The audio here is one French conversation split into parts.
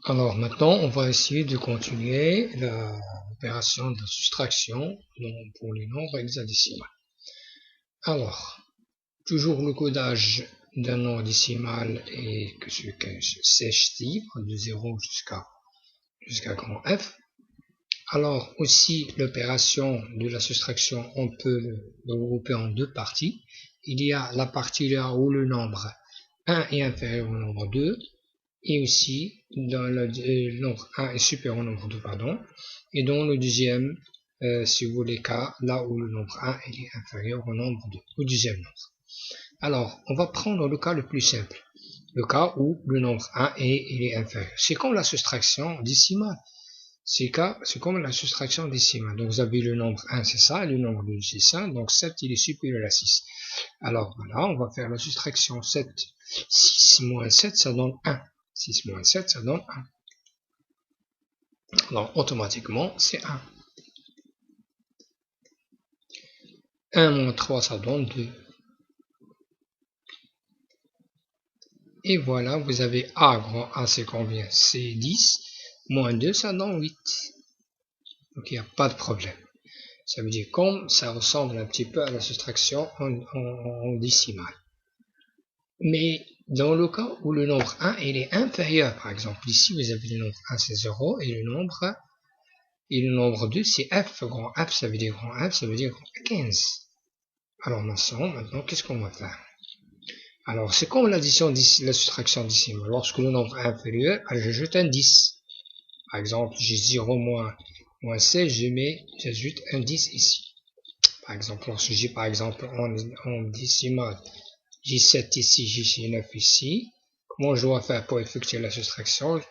Alors maintenant, on va essayer de continuer l'opération de soustraction pour les nombres hexadécimaux. Alors, toujours le codage d'un nombre décimal est que ce chiffre de 0 jusqu'à grand F. Alors aussi, l'opération de la soustraction, on peut le regrouper en deux parties. Il y a la partie là où le nombre 1 est inférieur au nombre 2, et aussi dans le nombre 1 est supérieur au nombre 2, pardon, et dans le deuxième, si vous voulez, cas, là où le nombre 1 est inférieur au nombre 2, au deuxième nombre. Alors, on va prendre le cas le plus simple, le cas où le nombre 1 est inférieur. C'est comme la soustraction décimale. C'est comme la soustraction décimale. Donc, vous avez le nombre 1, c'est ça, et le nombre 2, c'est ça. Donc, 7, il est supérieur à 6. Alors, voilà, on va faire la soustraction 7. 6 moins 7, ça donne 1. 6 moins 7, ça donne 1. Alors, automatiquement, c'est 1. 1 moins 3, ça donne 2. Et voilà, vous avez A, grand A, c'est combien? C'est 10. Moins 2, ça donne 8. Donc, il n'y a pas de problème. Ça veut dire comme ça ressemble un petit peu à la soustraction en décimale. Mais dans le cas où le nombre 1 il est inférieur, par exemple, ici vous avez le nombre 1 c'est 0 et le nombre 2 c'est F, grand F ça veut dire grand F, ça veut dire 15. Alors maintenant qu'est-ce qu'on va faire? Alors c'est comme l'addition, la soustraction décimale. Lorsque le nombre est inférieur, j'ajoute un 10. Par exemple, j'ai 0 moins 16, j'ajoute un 10 ici. Par exemple, lorsque j'ai par exemple en décimale, j'ai 7 ici, j'ai 9 ici. Comment je dois faire pour effectuer la soustraction?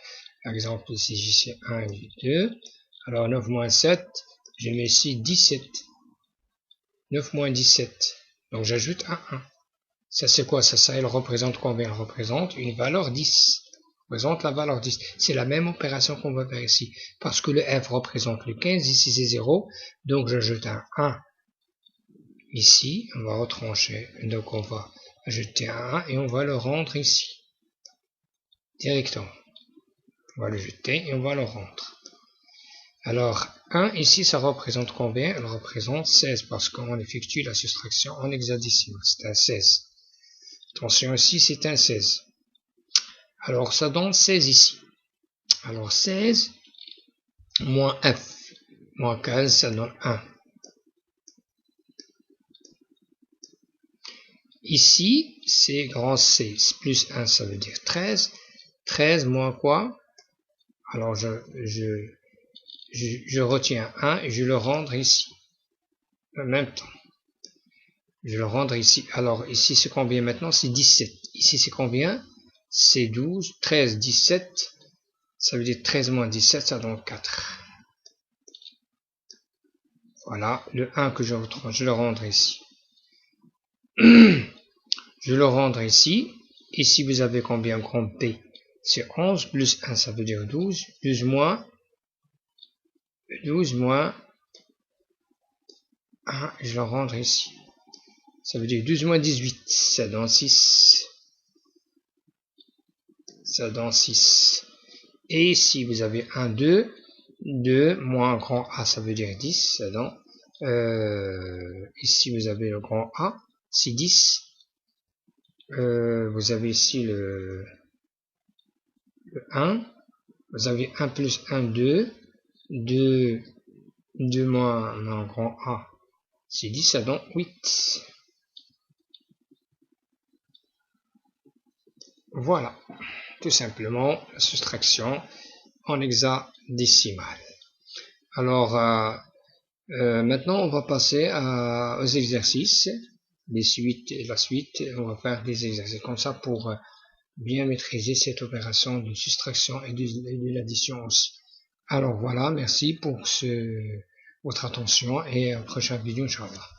Par exemple, ici j'ai 1 et 2. Alors 9 moins 7, je mets ici 17. 9 moins 17. Donc j'ajoute un 1. Ça c'est quoi? Ça il représente combien? Il représente une valeur 10. Représente la valeur 10. C'est la même opération qu'on va faire ici. Parce que le F représente le 15, ici c'est 0. Donc j'ajoute un 1. Ici, on va retrancher. Donc on va ajouter un 1 et on va le rendre ici. Directement. On va le jeter et on va le rendre. Alors, 1 ici, ça représente combien? Elle représente 16 parce qu'on effectue la soustraction en hexadécimal. C'est un 16. Attention ici, c'est un 16. Alors, ça donne 16 ici. Alors, 16 moins F moins 15, ça donne 1. Ici, c'est grand C. Plus 1, ça veut dire 13. 13 moins quoi? Alors, je retiens 1 et je le rendre ici. En même temps. Je le rendre ici. Alors, ici, c'est combien maintenant? C'est 17. Ici, c'est combien? C'est 12. 13, 17. Ça veut dire 13 moins 17, ça donne 4. Voilà, le 1 que je retrouve, je le rendre ici. Je le rendre ici. Ici, vous avez combien grand P? C'est 11 plus 1, ça veut dire 12. 12 moins 1, je le rendre ici. Ça veut dire 12 moins 18, ça donne 6. Ça donne 6. Et ici, vous avez 1, 2. 2 moins grand A, ça veut dire 10. Ça donne, ici, vous avez le grand A, c'est 10. Vous avez ici le 1. Vous avez 1 plus 1, 2. 2 moins un grand A, c'est 10. Ça donne 8. Voilà, tout simplement la soustraction en hexadécimal. Alors, maintenant, on va passer aux exercices, la suite, on va faire des exercices comme ça pour bien maîtriser cette opération de soustraction et de l'addition aussi. Alors voilà, merci pour votre attention et à la prochaine vidéo, Inch'Allah.